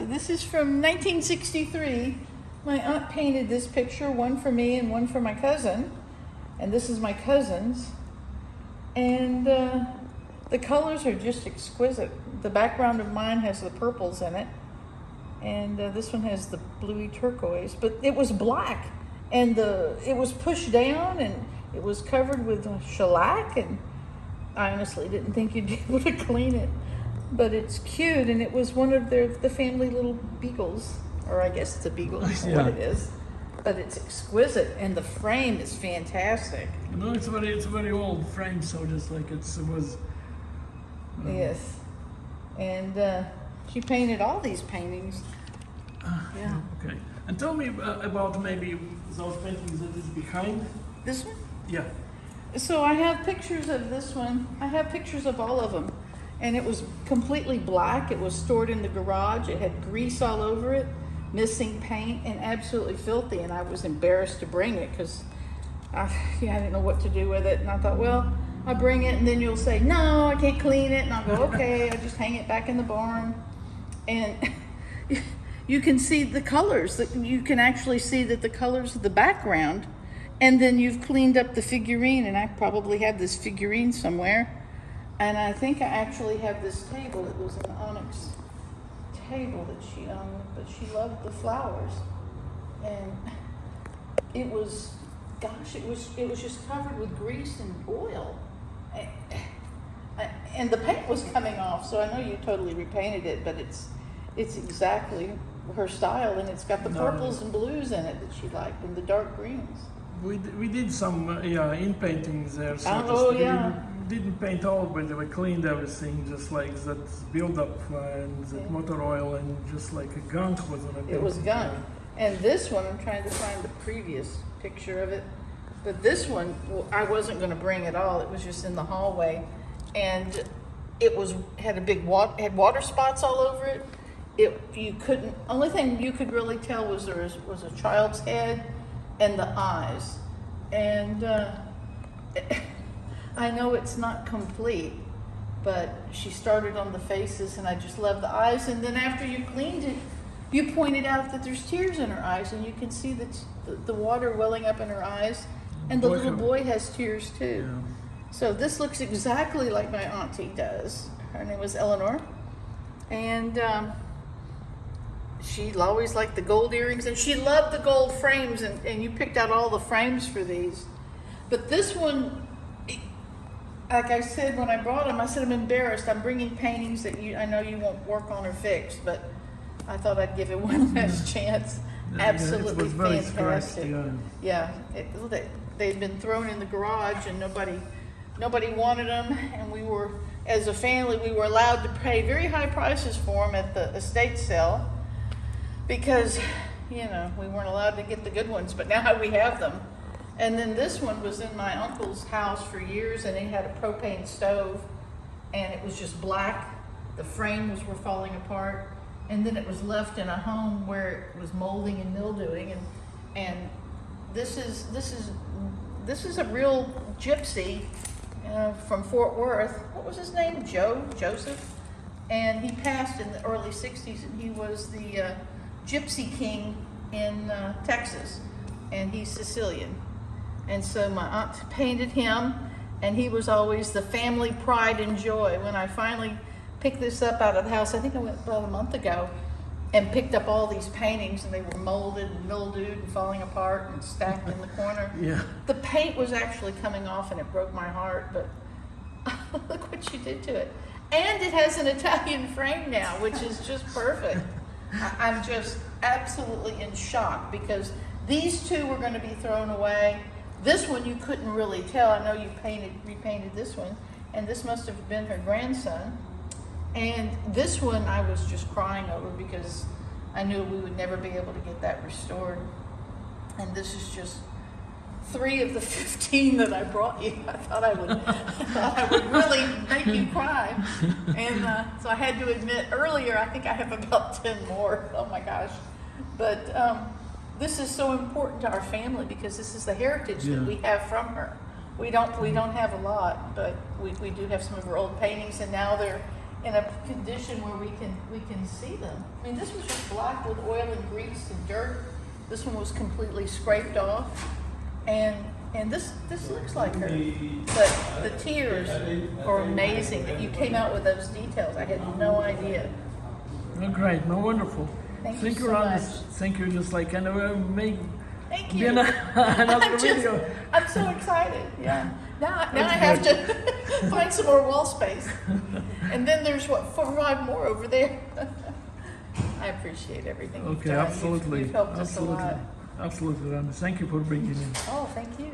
So this is from 1963. My aunt painted this picture, one for me and one for my cousin. And this is my cousin's. And the colors are just exquisite. The background of mine has the purples in it. And this one has the bluey turquoise. But it was black. And it was pushed down and it was covered with shellac. And I honestly didn't think you'd be able to clean it. But it's cute, and it was one of the family little beagles, or I guess it's a beagle, I don't know what it is. But it's exquisite, and the frame is fantastic. No, it's a very old frame, so just like it was. Yes, and she painted all these paintings. Yeah. Okay, and tell me about maybe those paintings that is behind. This one? Yeah. So I have pictures of this one. I have pictures of all of them. And it was completely black. It was stored in the garage. It had grease all over it, missing paint, and absolutely filthy. And I was embarrassed to bring it because I didn't know what to do with it. And I thought, well, I'll bring it, and then you'll say, no, I can't clean it. And I'll go, okay, I'll just hang it back in the barn. And you can see the colors. You can actually see that the colors of the background. And then you've cleaned up the figurine, and I probably have this figurine somewhere. And I think I actually have this table. It was an onyx table that she owned, but she loved the flowers. And it was, gosh, it was just covered with grease and oil. And the paint was coming off, so I know you totally repainted it, but it's exactly her style, and it's got the purples and blues in it that she liked, and the dark greens. We did some in paintings there. So Oh, yeah. We didn't paint all, but we cleaned everything, just like that build up and that motor oil, and just like a gunk was on it. It was gunk. And this one, I'm trying to find the previous picture of it, but this one, I wasn't going to bring at all. It was just in the hallway, and it had a big had water spots all over it. You couldn't. Only thing you could really tell was there was a child's head and the eyes, and I know it's not complete, but she started on the faces, and I just love the eyes. And then after you cleaned it, you pointed out that there's tears in her eyes, and you can see the water welling up in her eyes, and the little boy has tears too. Yeah. So this looks exactly like my auntie does. Her name was Eleanor, and she always liked the gold earrings, and she loved the gold frames, and you picked out all the frames for these. But this one, like I said when I brought them, I said I'm embarrassed. I'm bringing paintings that I know you won't work on or fix, but I thought I'd give it one last chance. Absolutely fantastic. They'd been thrown in the garage, and nobody wanted them, and we were, as a family, we were allowed to pay very high prices for them at the estate sale, because, we weren't allowed to get the good ones, but now we have them. And then this one was in my uncle's house for years, and he had a propane stove, and it was just black. The frames were falling apart, and then it was left in a home where it was molding and mildewing, and this is a real gypsy from Fort Worth. What was his name? Joseph? And he passed in the early 60s, and he was the Gypsy King in Texas, and he's Sicilian. And so my aunt painted him, and he was always the family pride and joy. When I finally picked this up out of the house, I think I went about a month ago, and picked up all these paintings, and they were molded and mildewed and falling apart and stacked in the corner. Yeah. The paint was actually coming off, and it broke my heart, but look what she did to it. And it has an Italian frame now, which is just perfect. I'm just absolutely in shock, because these two were going to be thrown away. This one you couldn't really tell. I know you repainted this one, and this must have been her grandson. And this one I was just crying over, because I knew we would never be able to get that restored. And this is just 3 of the 15 that I brought you. I thought I would really make you cry. And so I had to admit earlier, I think I have about 10 more. Oh my gosh. But this is so important to our family, because this is the heritage that we have from her. We don't have a lot, but we do have some of her old paintings, and now they're in a condition where we can see them. I mean, this was just black with oil and grease and dirt. This one was completely scraped off, and this looks like her. But the tears are amazing that you came out with those details. I had no idea. Oh, great, no, wonderful. Thank you so Ron. much. Thank you, just like, and make Thank be you. another video. I'm so excited. Yeah. Now I That's have to find some more wall space. And then there's what, 4 or 5 more over there. I appreciate everything you've Okay, done. absolutely. You've helped us a Absolutely. lot. Absolutely, Ron. Thank you for bringing in. Oh, thank you.